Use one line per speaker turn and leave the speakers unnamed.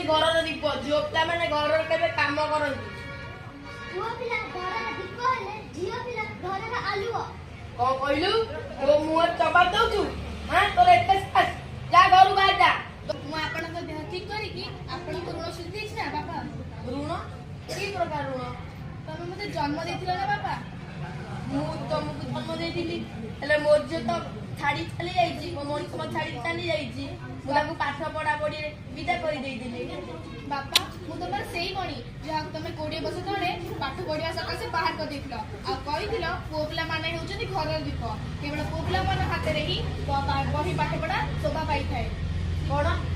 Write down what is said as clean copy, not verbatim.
घरर दीप झील पिला मैंने घर के काम करती कौन कहलु तो मुझे जवाब दौचु हाँ तोर एत जा घर बाहर जा
देह ठीक करी ऋण सुझी ना बापा
ऋण कि प्रकार ऋण
तमें मत जन्म देथिल ना बापा
मु तुमको जन्म देती हेले मोर झील तो छाड़ी चली जाइए मो मनीष छाड़ी चली जाइए मुझे पाठ पढ़ा पढ़ी विदा कर
बापा मु तुम से बणी जहाँ तुम 20 वर्ष तले पाठ पढ़ा सकाशे बाहर कर पुओ पिला माने होउछथि घर दीप केवल पुओ पिला मन हाथ में ही बही पाठ पढ़ा शोभा पाई थाए
कौन